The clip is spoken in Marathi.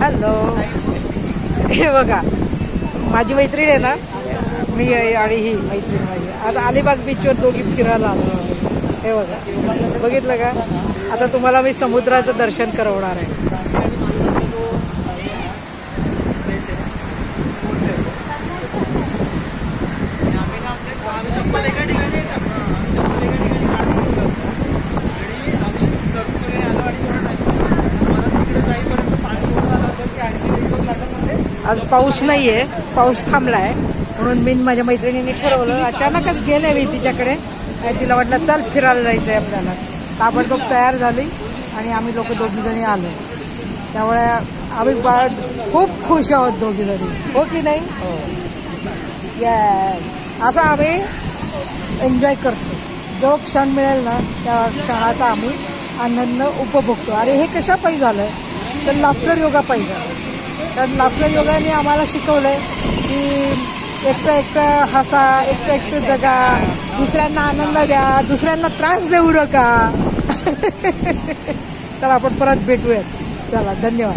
हॅलो. हे बघा माझी मैत्रीण आहे ना, मी आणि ही मैत्रीण माझी आता अलिबाग बीचवर दोघी फिरायला आलो. हे बघा बघितलं का. आता तुम्हाला मी समुद्राचं दर्शन करवणार आहे. आज पाऊस नाहीये, पाऊस थांबलाय म्हणून मी माझ्या मैत्रिणीने ठरवलं. अचानकच गेले मी तिच्याकडे. तिला वाटलं चल फिरायला जायचंय आपल्याला. ताबडतोब तयार झाली आणि आम्ही लोक दोघी जणी आलो. त्यामुळे आम्ही खूप खुश आहोत दोघी जणी, हो की नाही. असं आम्ही एन्जॉय करतो. जो क्षण मिळेल ना त्या क्षणाचा आम्ही आनंद उपभोगतो. आणि हे कशा पायी झालंय तर लाफ्टर योगा पायी झालं. कारण लाफ्टर योगाने आम्हाला शिकवलंय की एकटं हसा, एकटं जगा, दुसऱ्यांना आनंद द्या, दुसऱ्यांना त्रास देऊ नका. तर आपण परत भेटूयात. चला धन्यवाद.